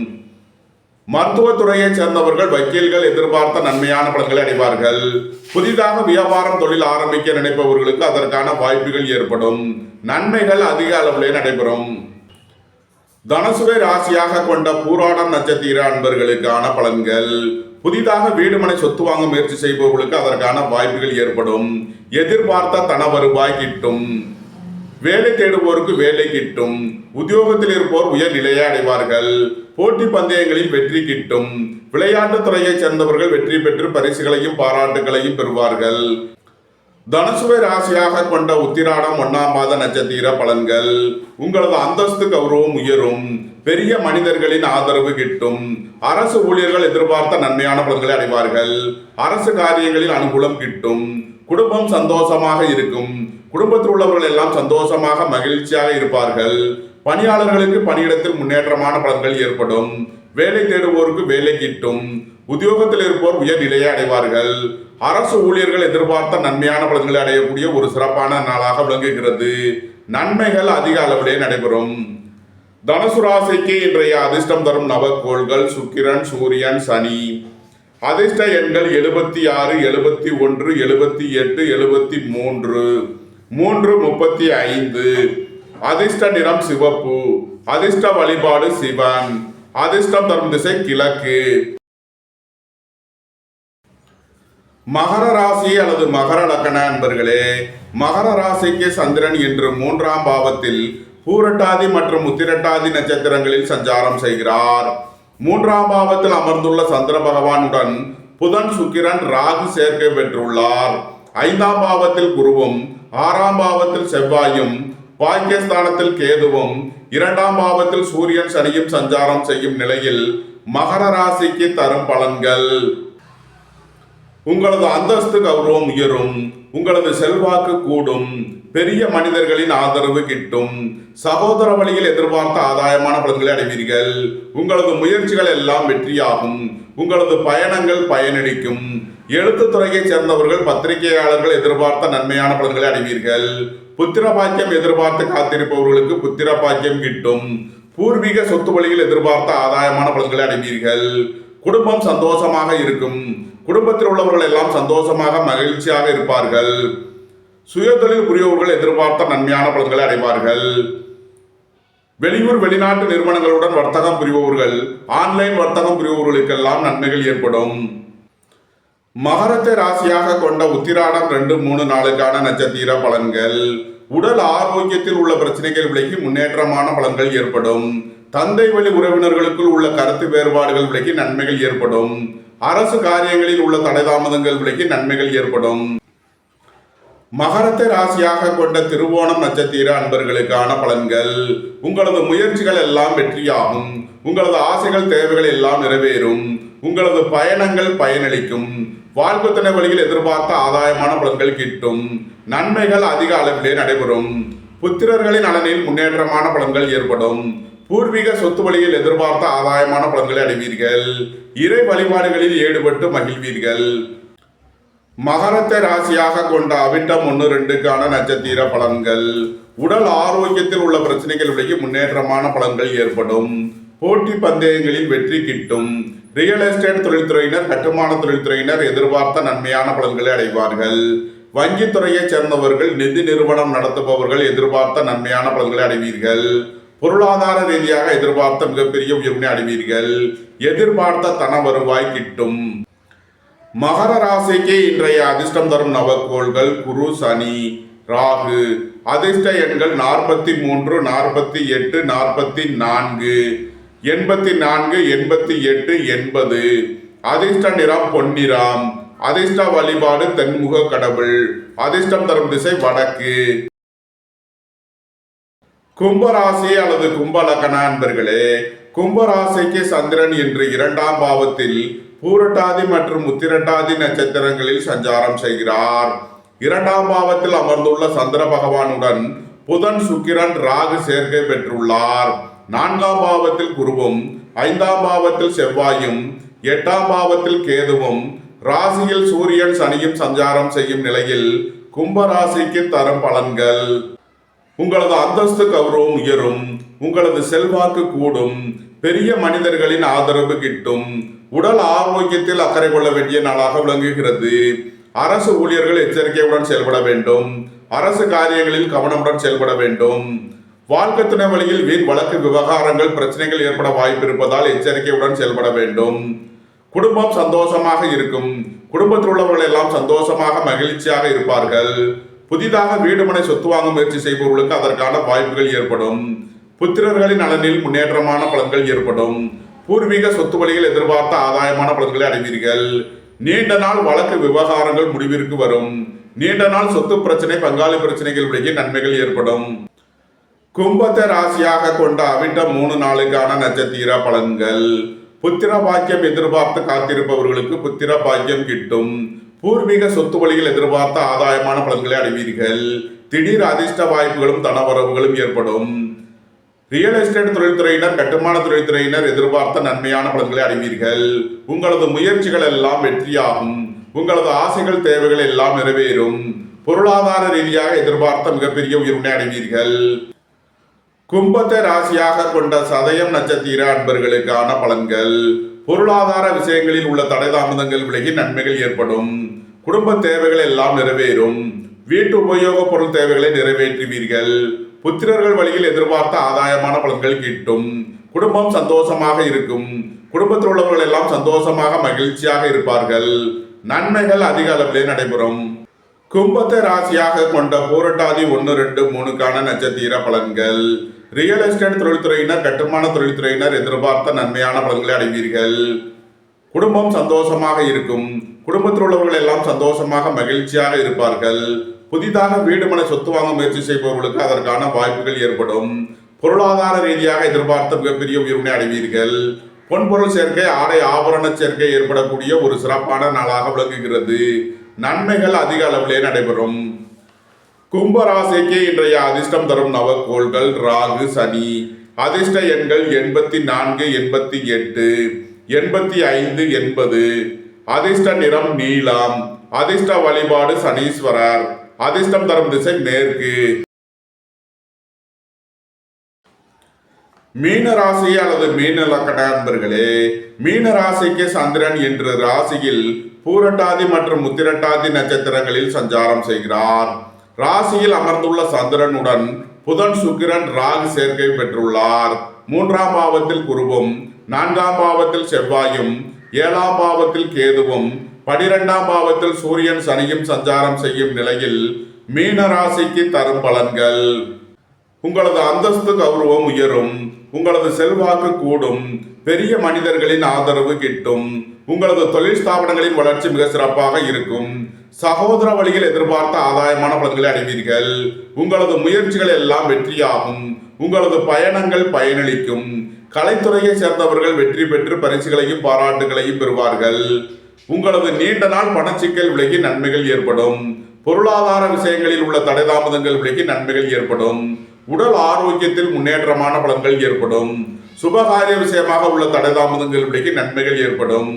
மருத்துவத்துறையை சேர்ந்தவர்கள், வக்கீல்கள் எதிர்பார்த்த நன்மையான பலன்களை அடைவார்கள். புதிதாக வியாபாரம் தொழில் ஆரம்பிக்க நினைப்பவர்களுக்கு அதற்கான வாய்ப்புகள் ஏற்படும். நன்மைகள் அதிக அளவிலே நடைபெறும். தனுசுவை ராசியாக கொண்ட பூராடம் நட்சத்திர அன்பர்களுக்கான பலன்கள். புதிதாக வீடுமனை சொத்து வாங்க முயற்சி செய்பவர்களுக்கு அதற்கான வாய்ப்புகள் ஏற்படும். எதிர்பார்த்த தன வருவாய் கிட்டும். வேலை தேடுவோருக்கு வேலை கிட்டும். உத்தியோகத்தில் இருப்போர் உயர் நிலையை அடைவார்கள். போட்டி பந்தயங்களில் வெற்றி கிட்டும். விளையாட்டுத் துறையை சேர்ந்தவர்கள் வெற்றி பெற்று பரிசுகளையும் பாராட்டுகளையும் பெறுவார்கள். தனுசுவை ராசியாக கொண்ட உத்திராடம் 1ஆம் பாத நட்சத்திர பலன்கள். உங்களது அந்தஸ்து கௌரவம் உயரும். பெரிய மனிதர்களின் ஆதரவு கிட்டும். அரசு ஊழியர்கள் எதிர்பார்த்த நன்மையான பலன்களை அடைவார்கள். அரசு காரியங்களில் அனுகூலம் கிட்டும். குடும்பம் சந்தோஷமாக இருக்கும். குடும்பத்தில் உள்ளவர்கள் எல்லாம் சந்தோஷமாக மகிழ்ச்சியாக இருப்பார்கள். பணியாளர்களுக்கு பணியிடத்தில் முன்னேற்றமான பலன்கள் ஏற்படும். வேலை தேடுவோருக்கு வேலை கிட்டும். உத்தியோகத்தில் இருப்போர் உயர்நிலையை அடைவார்கள். அரசு ஊழியர்கள் எதிர்பார்த்த நன்மையான பலன்களை அடையக்கூடிய ஒரு சிறப்பான நாளாக விளங்குகிறது. நன்மைகள் அதிக அளவிலே நடைபெறும். தனுசு ராசிக்கு இன்றைய அதிர்ஷ்டம் தரும் நவக்கோள்கள் சுக்கிரன், சூரியன், சனி. அதிர்ஷ்ட எண்கள் 76, 71, 78, 73, 335. அதிர்ஷ்ட நிறம் சிவப்பு. அதிர்ஷ்ட வழிபாடு சிவன். அதிர்ஷ்டம் தரும் திசை கிழக்கு. மகர ராசி அல்லது மகர லக்ன அன்பர்களே, மகர ராசிக்கு சந்திரன் இன்று 3ஆம் பாவத்தில் பூரட்டாதி மற்றும் உத்திரட்டாதி நட்சத்திரங்களில் சஞ்சாரம் செய்கிறார். 3ஆம் பாவத்தில் அமர்ந்துள்ள சந்திர பகவானுடன் புதன், சுக்கிரன், ராகு சேர்க்கை பெற்றுள்ளார். 5ஆம் பாவத்தில் குருவும் 6ஆம் பாவத்தில் செவ்வாயும் பாக்கியஸ்தானத்தில் கேதுவும் 2ஆம் பாவத்தில் சூரியன், சனியும் சஞ்சாரம் செய்யும் நிலையில் மகர ராசிக்கு தரும் பலன்கள்: உங்களது அந்தஸ்து கௌரவம் உயரும். உங்களது செல்வாக்கு கூடும். பெரிய மனிதர்களின் ஆதரவு கிட்டும். சகோதர வழியில் எதிர்பார்த்த ஆதாயமான பலன்களை அடைவீர்கள். உங்களது முயற்சிகள் எல்லாம் வெற்றியாகும். உங்களது பயணங்கள் பயனளிக்கும். எழுத்துத்துறையைச் சேர்ந்தவர்கள், பத்திரிகையாளர்கள் எதிர்பார்த்த நன்மையான பலன்களை அடைவீர்கள். புத்திர பாக்கியம் எதிர்பார்த்து காத்திருப்பவர்களுக்கு புத்திர பாக்கியம் கிட்டும். பூர்வீக சொத்து வழியில் எதிர்பார்த்த ஆதாயமான பலன்களை அடைவீர்கள். குடும்பம் சந்தோஷமாக இருக்கும். குடும்பத்தில் உள்ளவர்கள் எல்லாம் சந்தோஷமாக மகிழ்ச்சியாக இருப்பார்கள். சுயதொழில் புரியவர்கள் எதிர்பார்த்த நன்மையான பலன்களை அடைவார்கள். வெளியூர் வெளிநாட்டு நிறுவனங்களுடன் வர்த்தகம் புரிபவர்கள், ஆன்லைன் வர்த்தகம் புரிபவர்களுக்கெல்லாம் நன்மைகள் ஏற்படும். மகரத்தை ராசியாக கொண்ட உத்திராடம் 2, 3 நாளுக்கான நட்சத்திர பலன்கள்: உடல் ஆரோக்கியத்தில் உள்ள பிரச்சனைகள் விலகி முன்னேற்றமான பலன்கள் ஏற்படும். தந்தை வழி உறவினர்களுக்குள் உள்ள கருத்து வேறுபாடுகள் விலகி நன்மைகள் ஏற்படும். அரசு காரியங்களில் உள்ள தடைதாமதங்கள் விலகி நன்மைகள் ஏற்படும். மகரத்தை ராசியாக கொண்ட திருவோணம் நட்சத்திர அன்பர்களுக்கான பலன்கள்: உங்களது முயற்சிகள் எல்லாம் வெற்றியாகும். உங்களது ஆசைகள் தேவைகள் எல்லாம் நிறைவேறும். உங்களது பயணங்கள் பயனளிக்கும். வாழ்க்கை துணை வழியில் எதிர்பார்த்த ஆதாயமான பலன்கள் கிட்டும். நன்மைகள் அதிக அளவிலே நடைபெறும். புத்திரர்களின் நலனில் முன்னேற்றமான பலன்கள் ஏற்படும். பூர்வீக சொத்து வழியில் எதிர்பார்த்த ஆதாயமான பலன்களை அடைவீர்கள். இறை வழிபாடுகளில் ஈடுபட்டு மகிழ்வீர்கள். மகரத்தை ராசியாக கொண்ட அவிட்டம் 1, 2க்கான நட்சத்திர பலன்கள்: உடல் ஆரோக்கியத்தில் உள்ள பிரச்சனைகள் விலகி முன்னேற்றமான பலன்கள் ஏற்படும். போட்டி பந்தயங்களில் வெற்றி கிட்டும். ரியல் எஸ்டேட் தொழில்துறையினர், கட்டுமான தொழில்துறையினர் எதிர்பார்த்த நன்மையான பலன்களை அடைவார்கள். வங்கித்துறையைச் சேர்ந்தவர்கள், நிதி நிறுவனம் நடத்துபவர்கள் எதிர்பார்த்த நன்மையான பலன்களை அடைவீர்கள். பொருளாதார ரீதியாக எதிர்பார்த்த மிகப்பெரிய உயர்வினை அடைவீர்கள். எதிர்பார்த்த தன வருவாய் கிட்டும். மகர ராசிக்கு இன்றைய அதிர்ஷ்டம் தரும் நவக்கோள்கள் குரு, சனி, ராகு. அதிர்ஷ்ட எண்கள் 43, 48, 44, 84, 88, 80. அதிர்ஷ்ட நிறம் பொன்னிறம். அதிர்ஷ்ட வழிபாடு தென்முக கடவுள். அதிர்ஷ்டம் தரும் திசை வடக்கு. கும்பராசி அல்லது கும்ப லக்ன அன்பர்களே, கும்பராசிக்கு சந்திரன் இன்று 2ஆம் பாவத்தில் பூரட்டாதி மற்றும் உத்திரட்டாதி நட்சத்திரங்களில் சஞ்சாரம் செய்கிறார். 2ஆம் பாவத்தில் அமர்ந்துள்ள சந்திர பகவானுடன் புதன், சுக்கிரன், ராகு சேர்க்கை பெற்றுள்ளார். 4ஆம் பாவத்தில் குருவும், 5ஆம் பாவத்தில் செவ்வாயும், 8ஆம் பாவத்தில் கேதுவும், ராசியில் சூரியன், சனியும் சஞ்சாரம் செய்யும் நிலையில் கும்பராசிக்கு தரும் பலன்கள்: உங்களது அந்தஸ்து கௌரவம் உயரும். உங்களது செல்வாக்கு கூடும். பெரிய மனிதர்களின் ஆதரவு கிட்டும். உடல் ஆரோக்கியத்தில் அக்கறை கொள்ள வேண்டிய நாளாக விளங்குகிறது. அரசு ஊழியர்கள் எச்சரிக்கையுடன் செயல்பட வேண்டும். அரசு காரியங்களில் கவனமுடன் செயல்பட வேண்டும். வாழ்க்கை துணை வழியில் வீண் வழக்கு விவகாரங்கள், பிரச்சனைகள் ஏற்பட வாய்ப்பு இருப்பதால் எச்சரிக்கையுடன் செயல்பட வேண்டும். குடும்பம் சந்தோஷமாக இருக்கும். குடும்பத்தில் உள்ளவர்கள் எல்லாம் சந்தோஷமாக மகிழ்ச்சியாக இருப்பார்கள். புதிதாக வீடுமனை சொத்து வாங்க முயற்சி செய்பவர்களுக்கு அதற்கான வாய்ப்புகள் ஏற்படும். புத்திரர்களின் நலனில் முன்னேற்றமான பலன்கள் ஏற்படும். பூர்வீக சொத்து வழியில் எதிர்பார்த்த ஆதாயமான பலன்களை அடைவீர்கள். நீண்ட நாள் வழக்கு விவகாரங்கள் முடிவிற்கு வரும். நீண்ட நாள் சொத்து பிரச்சனை, பங்காளி பிரச்சனைகள் விலகி நன்மைகள் ஏற்படும். கும்பத்தை ராசியாக கொண்ட அவிட்டம் 3 நாளுக்கான நட்சத்திர பலன்கள். புத்திர பாக்கியம் எதிர்பார்த்து காத்திருப்பவர்களுக்கு புத்திர பாக்கியம் கிட்டும். பூர்வீக சொத்து வழியில் எதிர்பார்த்த ஆதாயமான பலன்களை அடைவீர்கள். திடீர் அதிர்ஷ்ட வாய்ப்புகளும் தனவரவுகளும் ஏற்படும். ரியல் எஸ்டேட் தொழில்துறையினர், கட்டுமான தொழில்துறையினர் எதிர்பார்த்த நன்மையான பலன்களை அடைவீர்கள். உங்களது முயற்சிகள் எல்லாம் வெற்றியாகும். உங்களது ஆசைகள் தேவைகள் எல்லாம் நிறைவேறும். பொருளாதார ரீதியாக எதிர்பார்த்த மிகப்பெரிய உயர்வினை அடைவீர்கள். கும்பத்தை ராசியாக கொண்ட சதயம் நட்சத்திர அன்பர்களுக்கான பலன்கள். பொருளாதார விஷயங்களில் உள்ள தடை தாமதங்கள் விலகி நன்மைகள் ஏற்படும். குடும்ப தேவைகள் எல்லாம் நிறைவேறும். வீட்டு உபயோக பொருள் தேவைகளை நிறைவேற்றுவீர்கள். புத்திரர்கள் வழியில் எதிர்பார்த்த ஆதாயமான பலன்கள் கிட்டும். குடும்பம் சந்தோஷமாக இருக்கும். குடும்பத்தில் உள்ளவர்கள் எல்லாம் சந்தோஷமாக மகிழ்ச்சியாக இருப்பார்கள். நன்மைகள் அதிக அளவிலே நடைபெறும். கும்பத்தை ராசியாக கொண்ட பூரட்டாதி 1, 2, 3க்கான நட்சத்திர பலன்கள். ரியல் எஸ்டேட் தொழில்துறையினர், கட்டுமான தொழில்துறையினர் எதிர்பார்த்த நன்மையான பலன்களை அடைவீர்கள். குடும்பம் சந்தோஷமாக இருக்கும். குடும்பத்தில் உள்ளவர்கள் எல்லாம் சந்தோஷமாக மகிழ்ச்சியாக இருப்பார்கள். புதிதாக வீடு மனை சொத்து வாங்க முயற்சி செய்பவர்களுக்கு அதற்கான வாய்ப்புகள் ஏற்படும். பொருளாதார ரீதியாக எதிர்பார்த்த மிகப்பெரிய உயர்வினை அடைவீர்கள். பொன்பொருள் சேர்க்கை, ஆடை ஆபரண சேர்க்கை ஏற்படக்கூடிய ஒரு சிறப்பான நாளாக விளங்குகிறது. நன்மைகள் அதிக அளவிலே நடைபெறும். கும்பராசிக்கு இன்றைய அதிர்ஷ்டம் தரும் நவக்கோள்கள் ராகு, சனி. அதிர்ஷ்ட எண்கள் 84, 88, 85, 80. அதிர்ஷ்ட நிறம் நீலம். அதிர்ஷ்ட வழிபாடு சனீஸ்வரர். அதிர்ஷ்டம் தரும் திசை மேற்கு. மீன ராசி அல்லது மீன லக்கண நண்பர்களே, மீன ராசிக்கு சந்திரன் என்று ராசியில் பூரட்டாதி மற்றும் உத்திரட்டாதி நட்சத்திரங்களில் சஞ்சாரம் செய்கிறார். ராசியில் அமர்ந்துள்ள சந்திரனுடன் புதன், சுக்கிரன், ராகு சேர்க்கை பெற்றுள்ளார். 3ஆம் பாவத்தில் குருவும், 4ஆம் பாவத்தில் செவ்வாயும், 7ஆம் பாவத்தில் கேதுவும், 12ஆம் பாவத்தில் சூரியன், சனியும் சஞ்சாரம் செய்யும் நிலையில் மீன ராசிக்கு தரும் பலன்கள். உங்களது அந்தஸ்து கௌரவம் உயரும். உங்களது செல்வாக்கு கூடும். பெரிய மனிதர்களின் ஆதரவு கிட்டும். உங்களது தொழில் ஸ்தாபனங்களின் வளர்ச்சி மிக சிறப்பாக இருக்கும். சகோதர வழியில் எதிர்பார்த்த ஆதாயமான பலன்களை அடைவீர்கள். உங்களது முயற்சிகள் எல்லாம் வெற்றியாகும். உங்களது பயணங்கள் பயனளிக்கும். கலைத்துறையை சேர்ந்தவர்கள் வெற்றி பெற்று பரிசுகளையும் பாராட்டுகளையும் பெறுவார்கள். உங்களது நீண்ட நாள் பணச்சிக்கல் விலகி நன்மைகள் ஏற்படும். பொருளாதார விஷயங்களில் உள்ள தடை தாமதங்கள் விலகி நன்மைகள் ஏற்படும். உடல் ஆரோக்கியத்தில் முன்னேற்றமான பலன்கள் ஏற்படும். சுபகாரிய விஷயமாக உள்ள தடை தாமதங்கள் விலகி நன்மைகள் ஏற்படும்.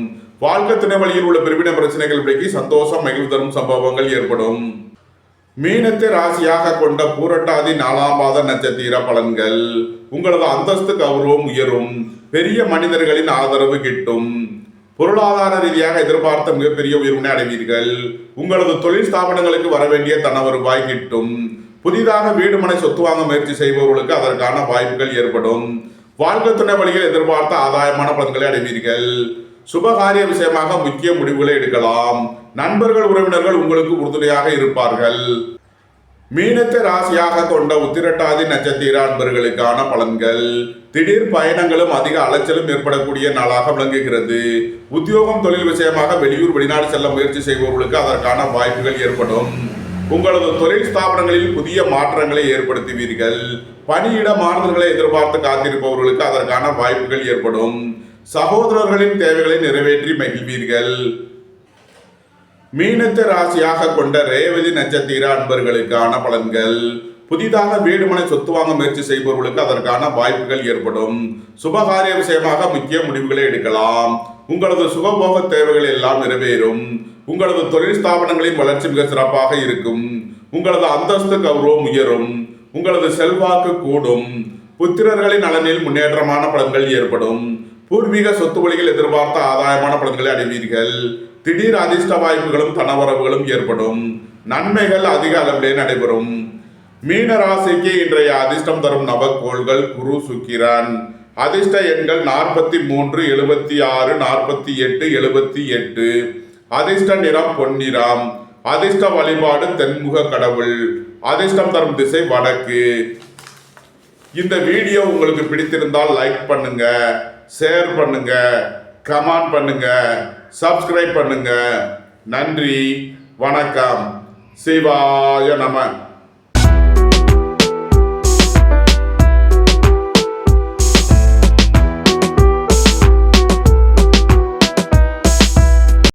வாழ்க்கை துணை வழியில் உள்ள பிரிவினை பிரச்சனைகள் விலகி சந்தோஷம், மகிழ்வு தரும் சம்பவங்கள் ஏற்படும். மீனத்தை ராசியாக கொண்ட பூரட்டாதி 4ஆம் பாத நட்சத்திர பலன்கள். உங்களது அந்தஸ்து கௌரவம் உயரும். பெரிய மனிதர்களின் ஆதரவு கிட்டும். பொருளாதார ரீதியாக எதிர்பார்த்த மிகப்பெரிய உயர்வினை அடைவீர்கள். உங்களது தொழில் ஸ்தாபனங்களுக்கு வரவேண்டிய தன வருவாய் கிட்டும். புதிதாக வீடு மனை சொத்து வாங்க முயற்சி செய்பவர்களுக்கு அதற்கான வாய்ப்புகள் ஏற்படும். வாழ்க்கை துணை வழியில் எதிர்பார்த்த ஆதாயமான பலன்களை அடைவீர்கள். சுபகாரிய விஷயமாக முக்கிய முடிவுகளை எடுக்கலாம். நண்பர்கள், உறவினர்கள் உங்களுக்கு உறுதுணையாக இருப்பார்கள். மீனத்தை ராசியாக கொண்ட உத்திரட்டாதி நட்சத்திர அன்பர்களுக்கான பலன்கள். திடீர் பயணங்களும் அதிக அலைச்சலும் ஏற்படக்கூடிய நாளாக விளங்குகிறது. உத்தியோகம், தொழில் விஷயமாக வெளியூர், வெளிநாடு செல்ல முயற்சி செய்பவர்களுக்கு அதற்கான வாய்ப்புகள் ஏற்படும். உங்களது தொழில் ஸ்தாபனங்களில் புதிய மாற்றங்களை ஏற்படுத்துவீர்கள். பணியிட மாறுதல்களை எதிர்பார்த்து காத்திருப்பவர்களுக்கு அதற்கான வாய்ப்புகள் ஏற்படும். சகோதரர்களின் தேவைகளை நிறைவேற்றி மகிழ்வீர்கள். மீனத்தை ராசியாக கொண்ட ரேவதி நட்சத்திர அன்பர்களுக்கான பலன்கள். புதிதாக வீடுமனை சொத்து வாங்க முயற்சி செய்பவர்களுக்கு அதற்கான வாய்ப்புகள் ஏற்படும். சுபகாரிய விஷயமாக முக்கிய முடிவுகளை எடுக்கலாம். உங்களது சுகபோக தேவைகள் எல்லாம் நிறைவேறும். உங்களது தொழில் ஸ்தாபனங்களின் வளர்ச்சி மிக சிறப்பாக இருக்கும். உங்களது அந்தஸ்து கௌரவம் உயரும். உங்களது செல்வாக்கு கூடும். புத்திரர்களின் நலனில் முன்னேற்றமான பலன்கள் ஏற்படும். பூர்வீக சொத்து வழியில் எதிர்பார்த்த ஆதாயமான பலன்களை அடைவீர்கள். திடீர் அதிர்ஷ்ட வாய்ப்புகளும் தனவரவுகளும் ஏற்படும். நன்மைகள் அதிக அளவிலே நடைபெறும். மீன ராசிக்கு இன்றைய அதிர்ஷ்டம் தரும் நவக்கோள்கள் குரு, சுக்கிரன். அதிர்ஷ்ட எண்கள் 43, 76, 48, 78. அதிர்ஷ்ட நிறம் பொன்னிறம். அதிர்ஷ்ட வழிபாடு தென்முக கடவுள். அதிர்ஷ்டம் தரும் திசை வடக்கு. இந்த வீடியோ உங்களுக்கு பிடித்திருந்தால் லைக் பண்ணுங்க, ஷேர் பண்ணுங்க, கமெண்ட் பண்ணுங்க, சப்ஸ்கிரைப் பண்ணுங்க. நன்றி, வணக்கம். சிவாய நம.